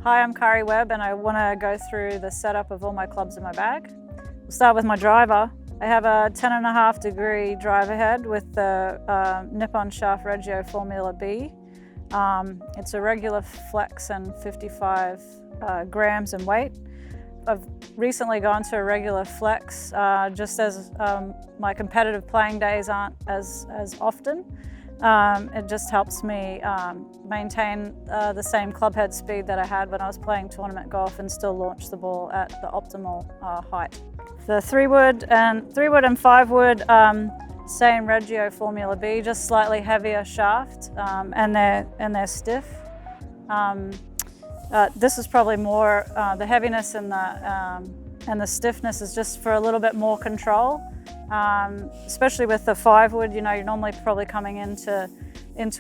Hi, I'm Karie Webb and I want to go through the setup of all my clubs in my bag. We'll start with my driver. I have a 10.5 degree driver head with the Nippon Shaft Regio Formula B. It's a regular flex and 55 grams in weight. I've recently gone to a regular flex just as my competitive playing days aren't as often. It just helps me maintain the same club head speed that I had when I was playing tournament golf and still launch the ball at the optimal height. The 3-wood and 5-wood, same Regio Formula B, just slightly heavier shaft, and they're stiff. This is probably more the heaviness and the stiffness is just for a little bit more control. Especially with the 5-wood, you know, you're normally probably coming into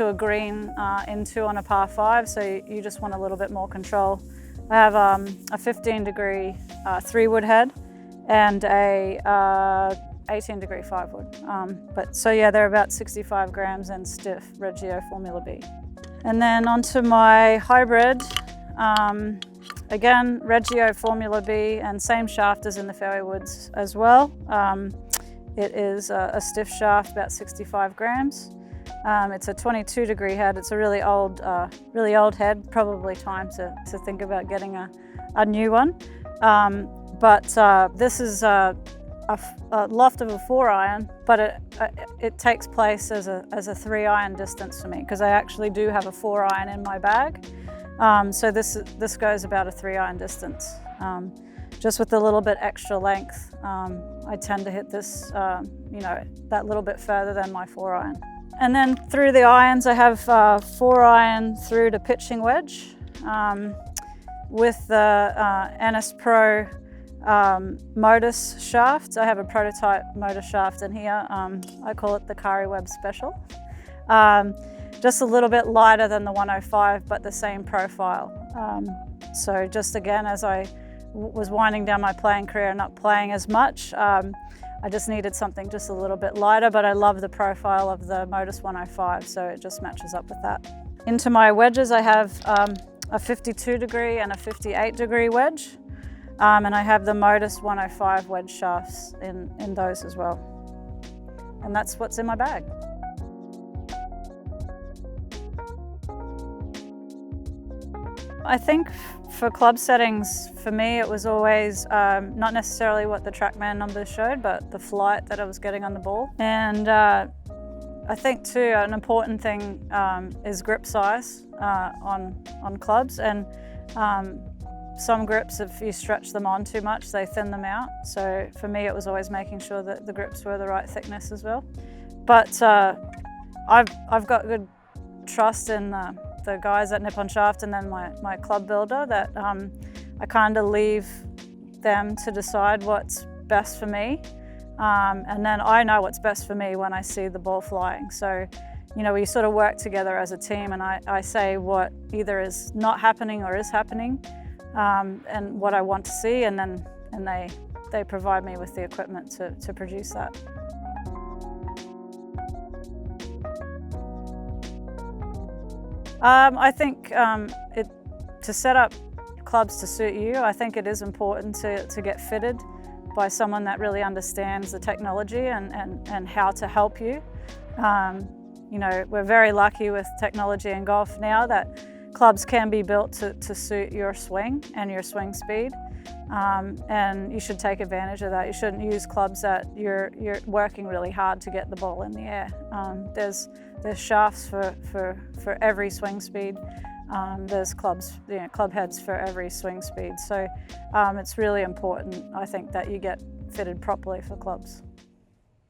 a green into on a par 5, so you just want a little bit more control. I have a 15 degree 3-wood head and a 18 degree 5-wood. So yeah, they're about 65 grams and stiff Regio Formula B. And then onto my hybrid. Again, Regio Formula B and same shaft as in the fairway woods as well. It is a stiff shaft, about 65 grams. It's a 22 degree head. It's a really old head, probably time to think about getting a new one. But this is a loft of a 4-iron, but it takes place as a 3-iron distance for me because I actually do have a 4-iron in my bag. So this goes about a 3-iron distance. Just with a little bit extra length, I tend to hit this, you know, that little bit further than my 4-iron. And then through the irons, I have 4-iron through to pitching wedge with the N.S.PRO Modus shaft. I have a prototype Modus shaft in here. I call it the Karie Webb Special. Just a little bit lighter than the 105, but the same profile. So just again, as I was winding down my playing career and not playing as much, I just needed something just a little bit lighter, but I love the profile of the Modus 105, so it just matches up with that. Into my wedges, I have a 52 degree and a 58 degree wedge, and I have the Modus 105 wedge shafts in those as well. And that's what's in my bag. I think for club settings, for me, it was always not necessarily what the TrackMan numbers showed, but the flight that I was getting on the ball. And I think too, an important thing is grip size on clubs. And some grips, if you stretch them on too much, they thin them out. So for me, it was always making sure that the grips were the right thickness as well. But I've got good trust in the guys at Nippon Shaft and then my club builder that I kind of leave them to decide what's best for me. And then I know what's best for me when I see the ball flying. So, you know, we sort of work together as a team and I say what either is not happening or is happening and what I want to see, and they provide me with the equipment to produce that. I think to set up clubs to suit you, I think it is important to get fitted by someone that really understands the technology and how to help you. You know, we're very lucky with technology in golf now that clubs can be built to suit your swing and your swing speed. And you should take advantage of that. You shouldn't use clubs that you're working really hard to get the ball in the air. There's shafts for every swing speed. There's clubs, you know, club heads for every swing speed. So it's really important, I think, that you get fitted properly for clubs.